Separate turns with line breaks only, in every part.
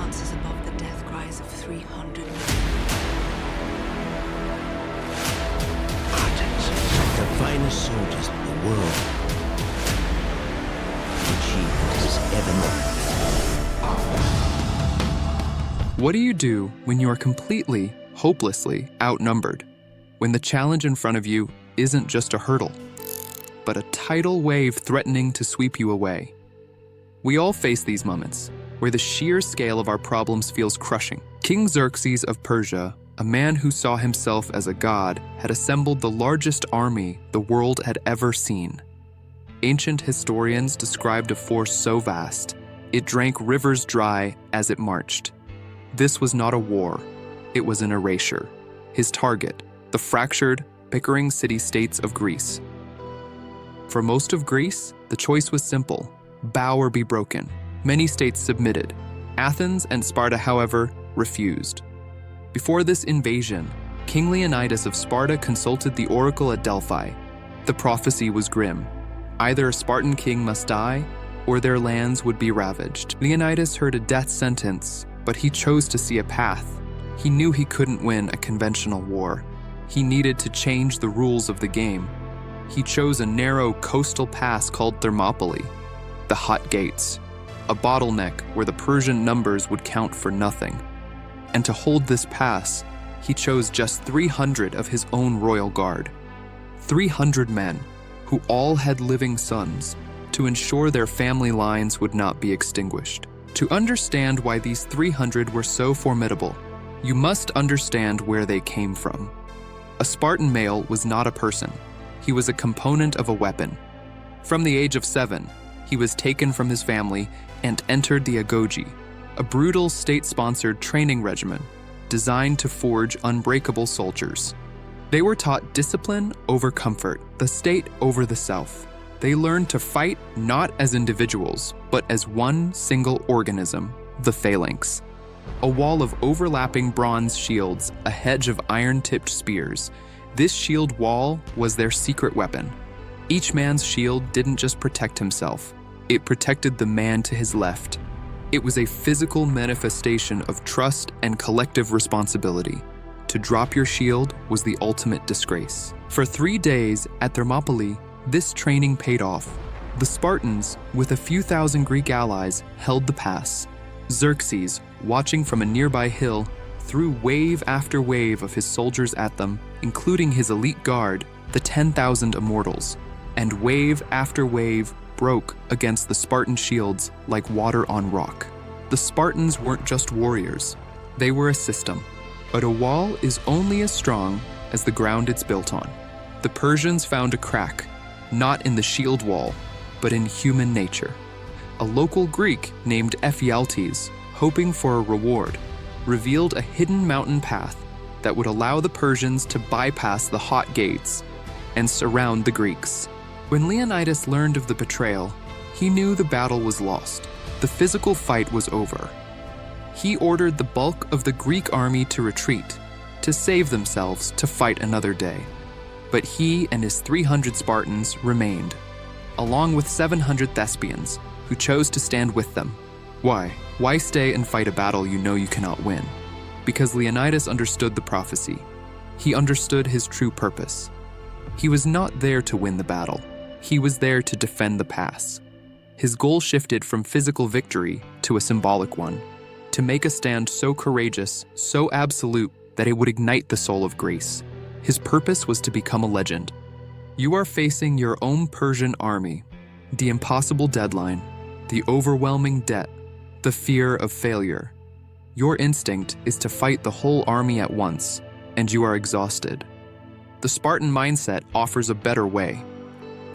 dances above the death cries of 300 men.
Spartans, the finest soldiers in the world. Achievement is ever known.
What do you do when you are completely, hopelessly outnumbered? When the challenge in front of you isn't just a hurdle, but a tidal wave threatening to sweep you away? We all face these moments, where the sheer scale of our problems feels crushing. King Xerxes of Persia, a man who saw himself as a god, had assembled the largest army the world had ever seen. Ancient historians described a force so vast, it drank rivers dry as it marched. This was not a war, it was an erasure. His target, the fractured, bickering city-states of Greece. For most of Greece, the choice was simple: bow or be broken. Many states submitted. Athens and Sparta, however, refused. Before this invasion, King Leonidas of Sparta consulted the oracle at Delphi. The prophecy was grim. Either a Spartan king must die, or their lands would be ravaged. Leonidas heard a death sentence, but he chose to see a path. He knew he couldn't win a conventional war. He needed to change the rules of the game. He chose a narrow coastal pass called Thermopylae, the Hot Gates, a bottleneck where the Persian numbers would count for nothing. And to hold this pass, he chose just 300 of his own royal guard. 300 men, who all had living sons, to ensure their family lines would not be extinguished. To understand why these 300 were so formidable, you must understand where they came from. A Spartan male was not a person. He was a component of a weapon. From the age of 7, he was taken from his family and entered the agoge, a brutal state-sponsored training regimen designed to forge unbreakable soldiers. They were taught discipline over comfort, the state over the self. They learned to fight not as individuals, but as one single organism, the phalanx. A wall of overlapping bronze shields, a hedge of iron-tipped spears. This shield wall was their secret weapon. Each man's shield didn't just protect himself, it protected the man to his left. It was a physical manifestation of trust and collective responsibility. To drop your shield was the ultimate disgrace. For 3 days at Thermopylae, this training paid off. The Spartans, with a few thousand Greek allies, held the pass. Xerxes, watching from a nearby hill, threw wave after wave of his soldiers at them, including his elite guard, the 10,000 immortals. And wave after wave broke against the Spartan shields like water on rock. The Spartans weren't just warriors, they were a system. But a wall is only as strong as the ground it's built on. The Persians found a crack, not in the shield wall, but in human nature. A local Greek named Ephialtes, hoping for a reward, revealed a hidden mountain path that would allow the Persians to bypass the Hot Gates and surround the Greeks. When Leonidas learned of the betrayal, he knew the battle was lost. The physical fight was over. He ordered the bulk of the Greek army to retreat, to save themselves to fight another day. But he and his 300 Spartans remained, along with 700 Thespians, who chose to stand with them. Why? Why stay and fight a battle you know you cannot win? Because Leonidas understood the prophecy. He understood his true purpose. He was not there to win the battle. He was there to defend the pass. His goal shifted from physical victory to a symbolic one, to make a stand so courageous, so absolute, that it would ignite the soul of Greece. His purpose was to become a legend. You are facing your own Persian army, the impossible deadline, the overwhelming debt, the fear of failure. Your instinct is to fight the whole army at once, and you are exhausted. The Spartan mindset offers a better way.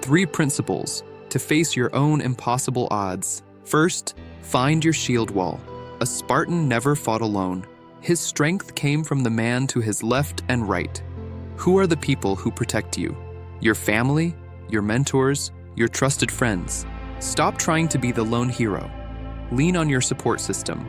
3 principles to face your own impossible odds. First, find your shield wall. A Spartan never fought alone. His strength came from the man to his left and right. Who are the people who protect you? Your family, your mentors, your trusted friends. Stop trying to be the lone hero. Lean on your support system.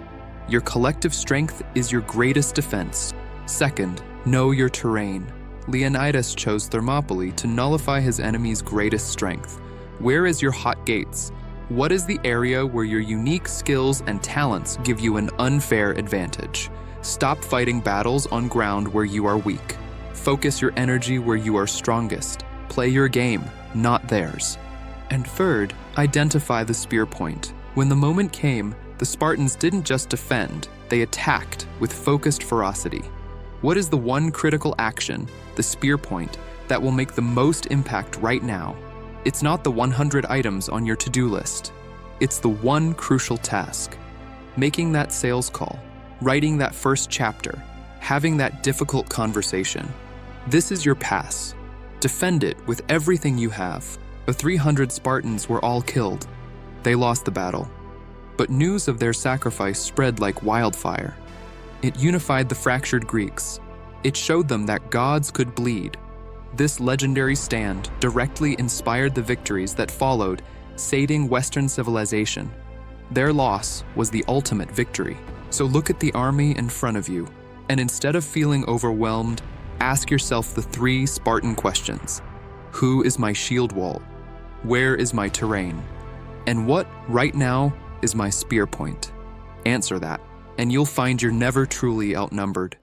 Your collective strength is your greatest defense. Second, know your terrain. Leonidas chose Thermopylae to nullify his enemy's greatest strength. Where is your Hot Gates? What is the area where your unique skills and talents give you an unfair advantage? Stop fighting battles on ground where you are weak. Focus your energy where you are strongest. Play your game, not theirs. And third, identify the spear point. When the moment came, the Spartans didn't just defend, they attacked with focused ferocity. What is the one critical action, the spear point, that will make the most impact right now? It's not the 100 items on your to-do list. It's the one crucial task. Making that sales call, writing that first chapter, having that difficult conversation. This is your pass. Defend it with everything you have. The 300 Spartans were all killed. They lost the battle. But news of their sacrifice spread like wildfire. It unified the fractured Greeks. It showed them that gods could bleed. This legendary stand directly inspired the victories that followed, sating Western civilization. Their loss was the ultimate victory. So look at the army in front of you, and instead of feeling overwhelmed, ask yourself the 3 Spartan questions. Who is my shield wall? Where is my terrain? And what, right now, is my spear point? Answer that, and you'll find you're never truly outnumbered.